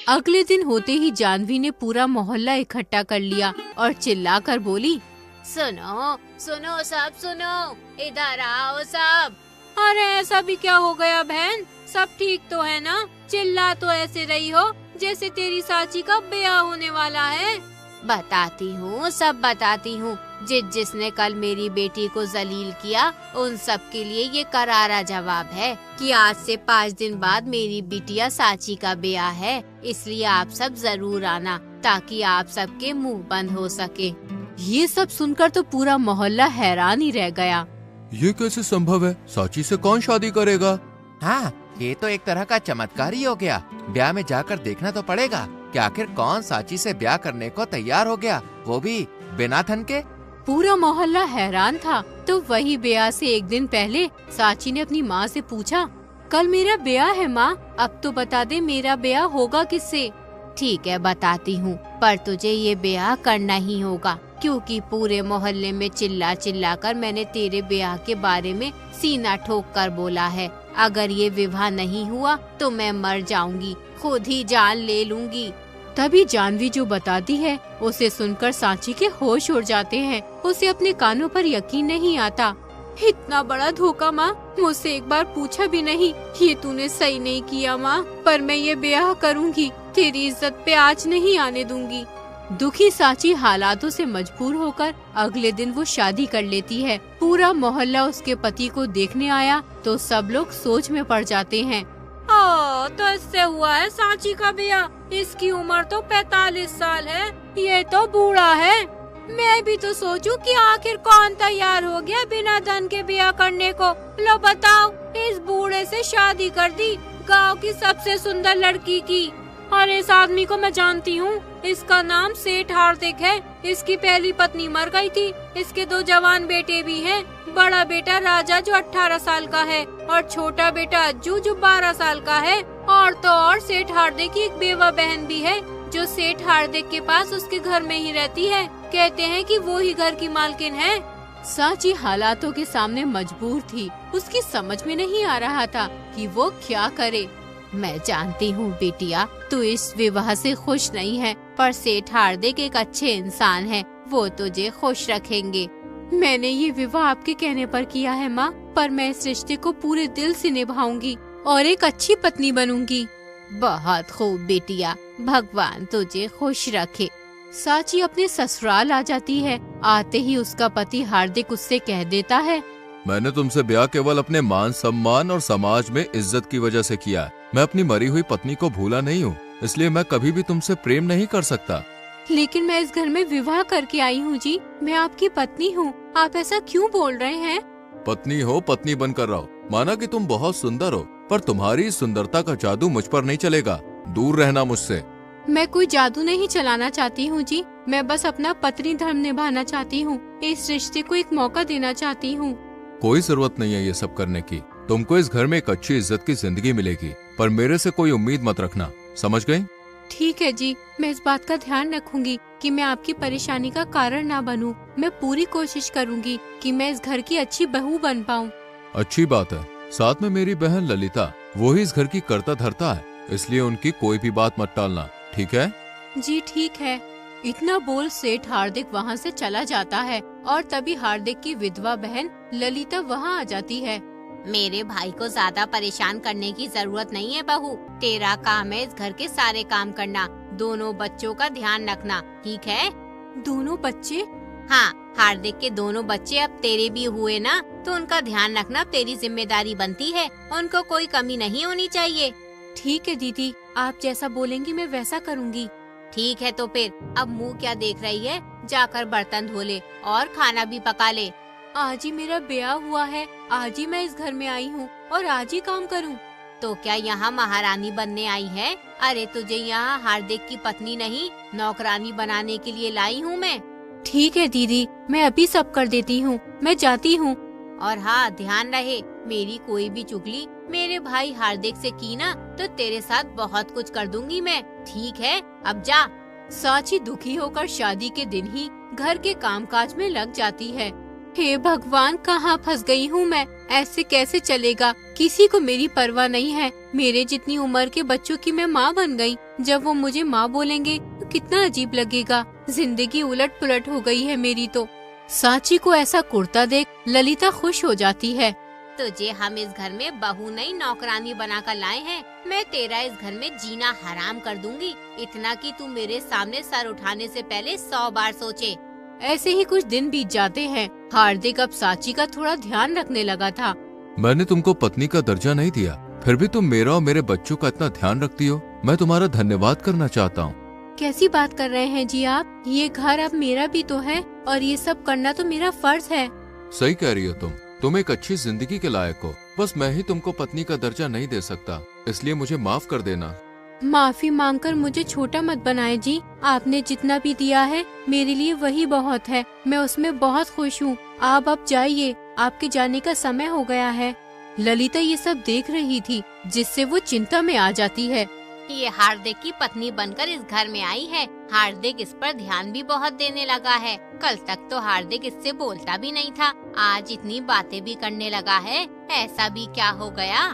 अगले दिन होते ही जानवी ने पूरा मोहल्ला इकट्ठा कर लिया और चिल्लाकर बोली, सुनो सुनो सब सुनो, इधर आओ सब। अरे ऐसा भी क्या हो गया बहन, सब ठीक तो है ना? चिल्ला तो ऐसे रही हो जैसे तेरी साची का ब्याह होने वाला है। बताती हूँ, सब बताती हूँ। जिसने कल मेरी बेटी को जलील किया, उन सब के लिए ये करारा जवाब है कि आज से 5 दिन बाद मेरी बिटिया साची का ब्याह है। इसलिए आप सब जरूर आना ताकि आप सबके मुंह बंद हो सके। ये सब सुनकर तो पूरा मोहल्ला हैरान ही रह गया। ये कैसे संभव है? साची से कौन शादी करेगा? हाँ, ये तो एक तरह का चमत्कार ही हो गया। ब्याह में जाकर देखना तो पड़ेगा कि आखिर कौन साची से ब्याह करने को तैयार हो गया, वो भी बिना धन के। पूरा मोहल्ला हैरान था। तो वही ब्याह से एक दिन पहले साची ने अपनी माँ से पूछा, कल मेरा ब्याह है माँ, अब तो बता दे मेरा ब्याह होगा किससे? ठीक है बताती हूँ, पर तुझे ये ब्याह करना ही होगा, क्योंकि पूरे मोहल्ले में चिल्ला चिल्ला कर मैंने तेरे ब्याह के बारे में सीना ठोक कर बोला है। अगर ये विवाह नहीं हुआ तो मैं मर जाऊंगी, खुद ही जान ले लूंगी। तभी जानवी जो बताती है उसे सुनकर सांची के होश उड़ जाते हैं। उसे अपने कानों पर यकीन नहीं आता। इतना बड़ा धोखा माँ, मुझसे एक बार पूछा भी नहीं। ये तूने सही नहीं किया माँ, पर मैं ये ब्याह करूँगी, तेरी इज्जत पे आँच नहीं आने दूंगी। दुखी साची हालातों से मजबूर होकर अगले दिन वो शादी कर लेती है। पूरा मोहल्ला उसके पति को देखने आया तो सब लोग सोच में पड़ जाते हैं। तो इससे हुआ है सांची का ब्याह, इसकी उम्र तो 45 साल है, ये तो बूढ़ा है। मैं भी तो सोचूं कि आखिर कौन तैयार हो गया बिना धन के ब्याह करने को। लो बताओ, इस बूढ़े से शादी कर दी, गांव की सबसे सुंदर लड़की की। और इस आदमी को मैं जानती हूँ, इसका नाम सेठ हार्दिक है। इसकी पहली पत्नी मर गई थी, इसके 2 जवान बेटे भी हैं। बड़ा बेटा राजा जो 18 साल का है और छोटा बेटा अज्जू जो 12 साल का है। और तो और सेठ हार्दिक की एक बेवा बहन भी है जो सेठ हार्दिक के पास उसके घर में ही रहती है। कहते हैं कि वो ही घर की मालकिन है। सांची हालातों के सामने मजबूर थी। उसकी समझ में नहीं आ रहा था कि वो क्या करे। मैं जानती हूँ बेटिया, तू इस विवाह से खुश नहीं है, पर सेठ हार्दिक एक अच्छे इंसान है, वो तुझे खुश रखेंगे। मैंने ये विवाह आपके कहने पर किया है माँ, पर मैं इस रिश्ते को पूरे दिल से निभाऊंगी और एक अच्छी पत्नी बनूंगी। बहुत खूब बेटिया, भगवान तुझे खुश रखे। साची अपने ससुराल आ जाती है। आते ही उसका पति हार्दिक उससे कह देता है, मैंने तुमसे ब्याह केवल अपने मान सम्मान और समाज में इज्जत की वजह से किया। मैं अपनी मरी हुई पत्नी को भूला नहीं हूँ, इसलिए मैं कभी भी तुमसे प्रेम नहीं कर सकता। लेकिन मैं इस घर में विवाह करके आई हूँ जी, मैं आपकी पत्नी हूँ, आप ऐसा क्यों बोल रहे हैं? पत्नी हो, पत्नी बनकर रहो। माना कि तुम बहुत सुंदर हो, पर तुम्हारी इस सुंदरता का जादू मुझ पर नहीं चलेगा। दूर रहना मुझसे। मैं कोई जादू नहीं चलाना चाहती हूँ जी, मैं बस अपना पत्नी धर्म निभाना चाहती हूँ। इस रिश्ते को एक मौका देना चाहती हूँ। कोई जरूरत नहीं है ये सब करने की। तुमको इस घर में एक अच्छी इज्जत की जिंदगी मिलेगी, पर मेरे से कोई उम्मीद मत रखना, समझ गई? ठीक है जी, मैं इस बात का ध्यान रखूंगी कि मैं आपकी परेशानी का कारण ना बनूं। मैं पूरी कोशिश करूंगी कि मैं इस घर की अच्छी बहू बन पाऊं। अच्छी बात है। साथ में मेरी बहन ललिता, वो ही इस घर की कर्ता धर्ता है, इसलिए उनकी कोई भी बात मत टालना, ठीक है? जी ठीक है। इतना बोल सेठ हार्दिक वहाँ से चला जाता है और तभी हार्दिक की विधवा बहन ललिता वहाँ आ जाती है। मेरे भाई को ज्यादा परेशान करने की जरूरत नहीं है बहू, तेरा काम है इस घर के सारे काम करना, दोनों बच्चों का ध्यान रखना, ठीक है? दोनों बच्चे? हाँ, हार्दिक के दोनों बच्चे अब तेरे भी हुए ना, तो उनका ध्यान रखना तेरी जिम्मेदारी बनती है। उनको कोई कमी नहीं होनी चाहिए। ठीक है दीदी, आप जैसा बोलेंगी मैं वैसा करूँगी। ठीक है तो फिर अब मुंह क्या देख रही है, जाकर बर्तन धो ले और खाना भी पका ले। आज ही मेरा ब्याह हुआ है, आज ही मैं इस घर में आई हूँ और आज ही काम करूँ। तो क्या यहाँ महारानी बनने आई है? अरे तुझे यहाँ हार्दिक की पत्नी नहीं, नौकरानी बनाने के लिए लाई हूँ मैं। ठीक है दीदी, मैं अभी सब कर देती हूँ, मैं जाती हूँ। और हाँ, ध्यान रहे, मेरी कोई भी चुगली मेरे भाई हार्दिक से की ना तो तेरे साथ बहुत कुछ कर दूंगी मैं, ठीक है? अब जा। सांची दुखी होकर शादी के दिन ही घर के कामकाज में लग जाती है। हे भगवान, कहाँ फंस गई हूँ मैं। ऐसे कैसे चलेगा, किसी को मेरी परवाह नहीं है। मेरे जितनी उम्र के बच्चों की मैं माँ बन गई। जब वो मुझे माँ बोलेंगे तो कितना अजीब लगेगा। जिंदगी उलट पुलट हो गई है मेरी तो। सांची को ऐसा कुर्ता देख ललिता खुश हो जाती है। तुझे हम इस घर में बहू नहीं नौकरानी बनाकर लाए हैं। मैं तेरा इस घर में जीना हराम कर दूंगी। इतना कि तू मेरे सामने सर उठाने से पहले 100 बार सोचे। ऐसे ही कुछ दिन बीत जाते हैं। हार्दिक अब सांची का थोड़ा ध्यान रखने लगा था। मैंने तुमको पत्नी का दर्जा नहीं दिया, फिर भी तुम मेरा और मेरे बच्चों का इतना ध्यान रखती हो। मैं तुम्हारा धन्यवाद करना चाहता हूँ। कैसी बात कर रहे हैं जी आप? ये घर अब मेरा भी तो है और ये सब करना तो मेरा फर्ज है। सही कह रही हो तुम एक अच्छी जिंदगी के लायक हो। बस मैं ही तुमको पत्नी का दर्जा नहीं दे सकता, इसलिए मुझे माफ कर देना। माफी मांगकर मुझे छोटा मत बनाए जी। आपने जितना भी दिया है मेरे लिए वही बहुत है। मैं उसमें बहुत खुश हूँ। आप अब जाइए, आपके जाने का समय हो गया है। ललिता ये सब देख रही थी, जिससे वो चिंता में आ जाती है। ये हार्दिक की पत्नी बनकर इस घर में आई है। हार्दिक इस पर ध्यान भी बहुत देने लगा है। कल तक तो हार्दिक इससे बोलता भी नहीं था, आज इतनी बातें भी करने लगा है। ऐसा भी क्या हो गया?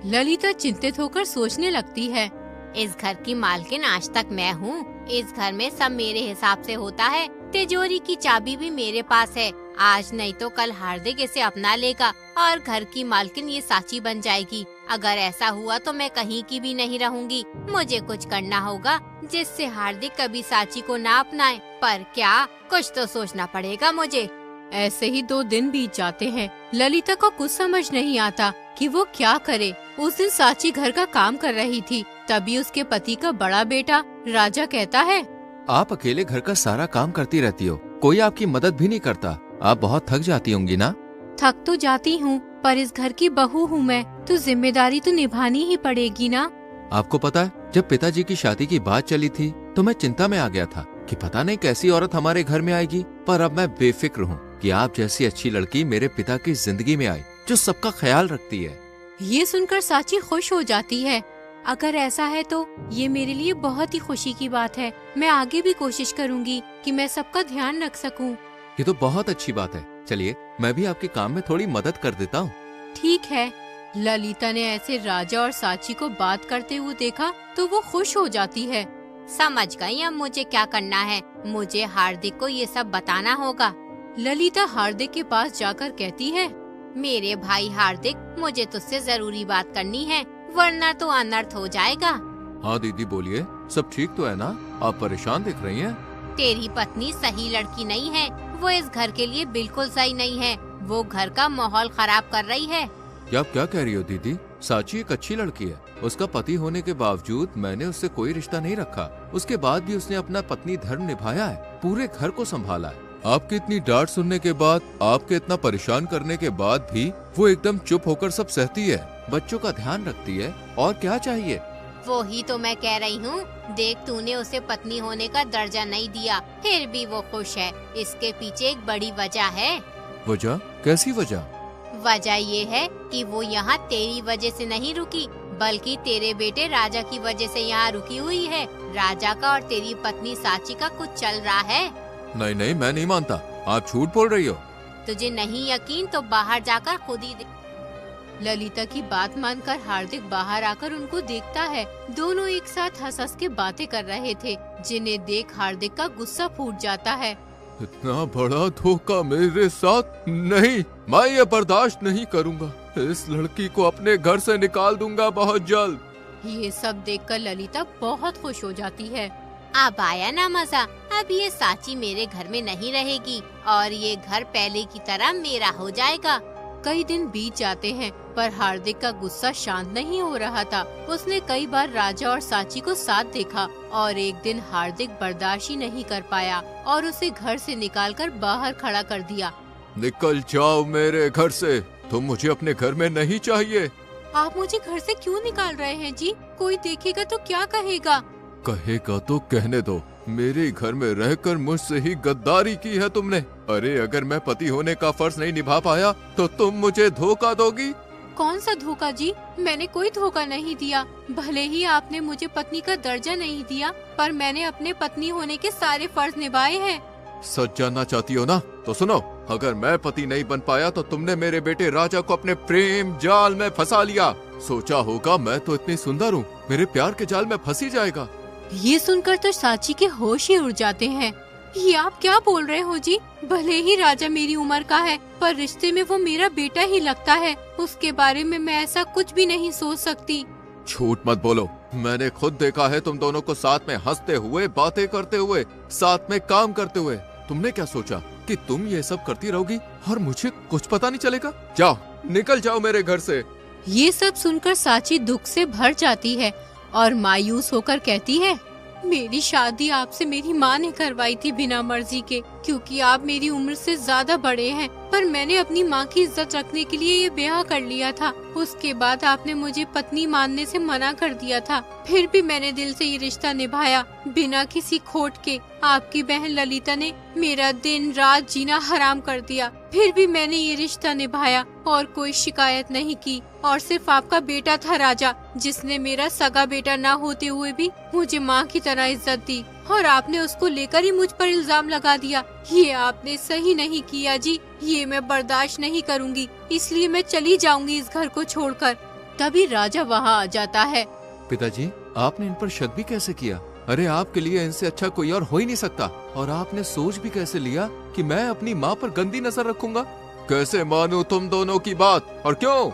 ललिता चिंतित होकर सोचने लगती है। इस घर की मालकिन आज तक मैं हूँ। इस घर में सब मेरे हिसाब से होता है। तिजोरी की चाबी भी मेरे पास है। आज नहीं तो कल हार्दिक इसे अपना लेगा और घर की मालकिन ये सांची बन जाएगी। अगर ऐसा हुआ तो मैं कहीं की भी नहीं रहूंगी। मुझे कुछ करना होगा जिससे हार्दिक कभी सांची को ना अपनाए। पर क्या, कुछ तो सोचना पड़ेगा मुझे। ऐसे ही 2 दिन बीत जाते हैं। ललिता को कुछ समझ नहीं आता कि वो क्या करे। उस दिन सांची घर का काम कर रही थी, तभी उसके पति का बड़ा बेटा राजा कहता है, आप अकेले घर का सारा काम करती रहती हो, कोई आपकी मदद भी नहीं करता। आप बहुत थक जाती होंगी ना? थक तो जाती हूँ, पर इस घर की बहू हूँ मैं, तो जिम्मेदारी तो निभानी ही पड़ेगी ना। आपको पता है, जब पिताजी की शादी की बात चली थी तो मैं चिंता में आ गया था कि पता नहीं कैसी औरत हमारे घर में आएगी। पर अब मैं बेफिक्र हूँ कि आप जैसी अच्छी लड़की मेरे पिता की जिंदगी में आई, जो सबका ख्याल रखती है। ये सुनकर सांची खुश हो जाती है। अगर ऐसा है तो ये मेरे लिए बहुत ही खुशी की बात है। मैं आगे भी कोशिश करूँगी कि मैं सबका ध्यान रख सकूँ। ये तो बहुत अच्छी बात है। चलिए, मैं भी आपके काम में थोड़ी मदद कर देता हूँ। ठीक है। ललिता ने ऐसे राजा और सांची को बात करते हुए देखा तो वो खुश हो जाती है। समझ गई अब मुझे क्या करना है। मुझे हार्दिक को ये सब बताना होगा। ललिता हार्दिक के पास जाकर कहती है, मेरे भाई हार्दिक, मुझे तुझसे जरूरी बात करनी है, वरना तो अनर्थ हो जाएगा। हाँ दीदी बोलिए, सब ठीक तो है ना? आप परेशान दिख रही हैं। तेरी पत्नी सही लड़की नहीं है। वो इस घर के लिए बिल्कुल सही नहीं है। वो घर का माहौल खराब कर रही है। आप क्या कह रही हो दीदी? सांची एक अच्छी लड़की है। उसका पति होने के बावजूद मैंने उससे कोई रिश्ता नहीं रखा। उसके बाद भी उसने अपना पत्नी धर्म निभाया है, पूरे घर को संभाला है। आपकी इतनी डांट सुनने के बाद, आपके इतना परेशान करने के बाद भी वो एकदम चुप होकर सब सहती है, बच्चों का ध्यान रखती है। और क्या चाहिए? वो ही तो मैं कह रही हूँ। देख, तूने उसे पत्नी होने का दर्जा नहीं दिया, फिर भी वो खुश है। इसके पीछे एक बड़ी वजह है। वजह? कैसी वजह? वजह ये है कि वो यहाँ तेरी वजह से नहीं रुकी, बल्कि तेरे बेटे राजा की वजह से यहाँ रुकी हुई है। राजा का और तेरी पत्नी सांची का कुछ चल रहा है। नहीं नहीं, मैं नहीं मानता। आप झूठ बोल रही हो। तुझे नहीं यकीन तो बाहर जाकर खुद ही देख। ललिता की बात मानकर हार्दिक बाहर आकर उनको देखता है। दोनों एक साथ हंस हंस के बातें कर रहे थे, जिन्हें देख हार्दिक का गुस्सा फूट जाता है। इतना बड़ा धोखा मेरे साथ नहीं, मैं ये बर्दाश्त नहीं करूंगा। इस लड़की को अपने घर से निकाल दूंगा बहुत जल्द। ये सब देखकर ललिता बहुत खुश हो जाती है। अब आया ना मजा। अब ये सांची मेरे घर में नहीं रहेगी और ये घर पहले की तरह मेरा हो जाएगा। कई दिन बीत जाते हैं, पर हार्दिक का गुस्सा शांत नहीं हो रहा था। उसने कई बार राजा और सांची को साथ देखा और एक दिन हार्दिक बर्दाश्त ही नहीं कर पाया और उसे घर से निकालकर बाहर खड़ा कर दिया। निकल जाओ मेरे घर से, तुम मुझे अपने घर में नहीं चाहिए। आप मुझे घर से क्यों निकाल रहे हैं जी? कोई देखेगा तो क्या कहेगा? कहेगा तो कहने दो। मेरे घर में रहकर मुझसे ही गद्दारी की है तुमने। अरे अगर मैं पति होने का फर्ज नहीं निभा पाया तो तुम मुझे धोखा दोगी। कौन सा धोखा जी? मैंने कोई धोखा नहीं दिया। भले ही आपने मुझे पत्नी का दर्जा नहीं दिया, पर मैंने अपने पत्नी होने के सारे फर्ज निभाए हैं। सच जानना चाहती हो ना? तो सुनो, अगर मैं पति नहीं बन पाया तो तुमने मेरे बेटे राजा को अपने प्रेम जाल में फंसा लिया। सोचा होगा मैं तो इतनी सुंदर हूँ, मेरे प्यार के जाल में फंसी जाएगा। ये सुनकर तो सांची के होश ही उड़ जाते हैं। ये आप क्या बोल रहे हो जी? भले ही राजा मेरी उम्र का है, पर रिश्ते में वो मेरा बेटा ही लगता है। उसके बारे में मैं ऐसा कुछ भी नहीं सोच सकती। झूठ मत बोलो, मैंने खुद देखा है तुम दोनों को साथ में हंसते हुए, बातें करते हुए, साथ में काम करते हुए। तुमने क्या सोचा कि तुम ये सब करती रहोगी और मुझे कुछ पता नहीं चलेगा? जाओ, निकल जाओ मेरे घर से। ये सब सुनकर सांची दुख से भर जाती है और मायूस होकर कहती है, मेरी शादी आपसे मेरी माँ ने करवाई थी बिना मर्जी के, क्योंकि आप मेरी उम्र से ज्यादा बड़े हैं। पर मैंने अपनी माँ की इज्जत रखने के लिए ये ब्याह कर लिया था। उसके बाद आपने मुझे पत्नी मानने से मना कर दिया था, फिर भी मैंने दिल से ये रिश्ता निभाया बिना किसी खोट के। आपकी बहन ललिता ने मेरा दिन रात जीना हराम कर दिया, फिर भी मैंने ये रिश्ता निभाया और कोई शिकायत नहीं की। और सिर्फ आपका बेटा था राजा, जिसने मेरा सगा बेटा ना होते हुए भी मुझे माँ की तरह इज्जत दी, और आपने उसको लेकर ही मुझ पर इल्जाम लगा दिया। ये आपने सही नहीं किया जी, ये मैं बर्दाश्त नहीं करूँगी, इसलिए मैं चली जाऊंगी इस घर को छोड़कर। तभी राजा वहाँ आ जाता है। पिताजी, आपने इन पर शक भी कैसे किया? अरे आपके लिए इनसे अच्छा कोई और हो ही नहीं सकता। और आपने सोच भी कैसे लिया कि मैं अपनी माँ पर गंदी नजर रखूंगा? कैसे मानूं तुम दोनों की बात, और क्यों?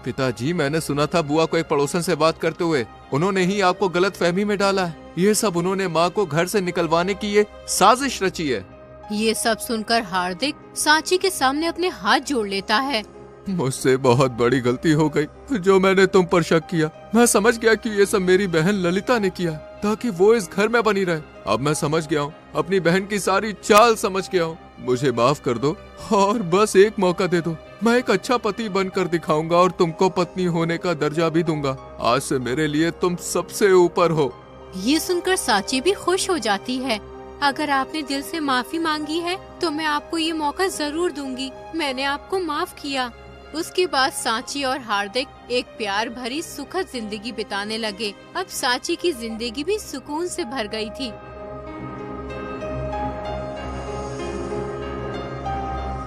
पिताजी, मैंने सुना था बुआ को एक पड़ोसन से बात करते हुए, उन्होंने ही आपको गलत फहमी में डाला है। ये सब उन्होंने माँ को घर से निकलवाने की ये साजिश रची है। ये सब सुनकर हार्दिक सांची के सामने अपने हाथ जोड़ लेता है। मुझसे बहुत बड़ी गलती हो गई जो मैंने तुम पर शक किया। मैं समझ गया कि ये सब मेरी बहन ललिता ने किया ताकि वो इस घर में बनी रहे। अब मैं समझ गया हूँ, अपनी बहन की सारी चाल समझ गया हूँ। मुझे माफ कर दो और बस एक मौका दे दो। मैं एक अच्छा पति बनकर दिखाऊंगा और तुमको पत्नी होने का दर्जा भी दूंगा। आज से मेरे लिए तुम सबसे ऊपर हो। ये सुनकर सांची भी खुश हो जाती है। अगर आपने दिल से माफी मांगी है तो मैं आपको ये मौका जरूर दूंगी। मैंने आपको माफ किया। उसके बाद सांची और हार्दिक एक प्यार भरी सुखद जिंदगी बिताने लगे। अब सांची की जिंदगी भी सुकून से भर गई थी।